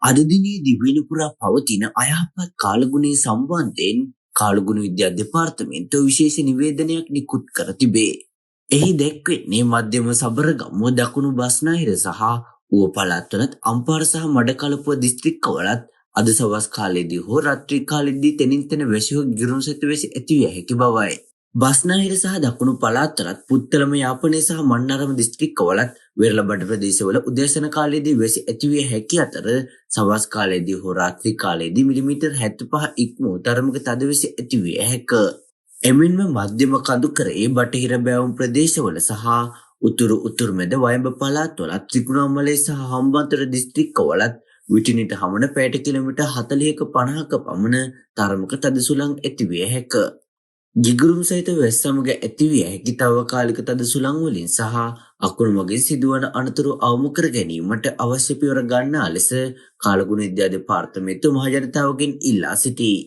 අද දිනේ දිවයින පුරා පවතින අයහපත් කාලගුණයේ සම්බන්ධයෙන් කාලගුණ විද්‍යා දෙපාර්තමේන්තුව විශේෂ නිවේදනයක් නිකුත් කර තිබේ. එහි දැක්වෙන්නේ මධ්‍යම සබරගමුව දකුණු බස්නාහිර සහ ඌව පළාත්වලත් අම්පාර සහ මඩකලපුව දිස්ත්‍රික්කවලත් අද සවස් කාලයේදී හෝ රාත්‍රී කාලයේදී තැනින් තැන වැසි හෝ ගිරුම් සහිත වැසි ඇතිවිය හැකි බවයි. බස්නාහිර සහ දකුණු පළාත්වලත් පුත්තලම යාපනයේ සහ මන්නාරම දිස්ත්‍රික්කවලත් වෙරළබඩ ප්‍රදේශවල උදෑසන කාලයේදී වැසි ඇතිවිය හැකි අතර සවස් කාලයේදී හෝ රාත්‍රී කාලයේදී මිලිමීටර් 75 ඉක්මූ තරමක තද වැසි ඇතිවිය හැක. එමෙන්ම මධ්‍යම කඳුකරයේ බටහිර බැවුම් ප්‍රදේශවල සහ උතුරු මැද වයඹ පළාත්වලත් ත්‍රිකුණාමලය සහ හම්බන්තොට දිස්ත්‍රික්කවලත් විටිනිට හමන පැයට කිලෝමීටර් 40ක 50ක පමණ තරමක තද සුළං ඇතිවිය හැක. ගිගුරුම් සහිත වැස් සමග ඇතිවිය හැකි තාවකාලික තද සුළං වලින් සහ අකුණු මගින් සිදුවන අනතුරු අවම කර ගැනීමට අවශ්‍ය පියවර ගන්නා ලෙස කාලගුණ විද්‍යා දෙපාර්තමේන්තුව මහජනතාවගෙන් ඉල්ලා සිටී.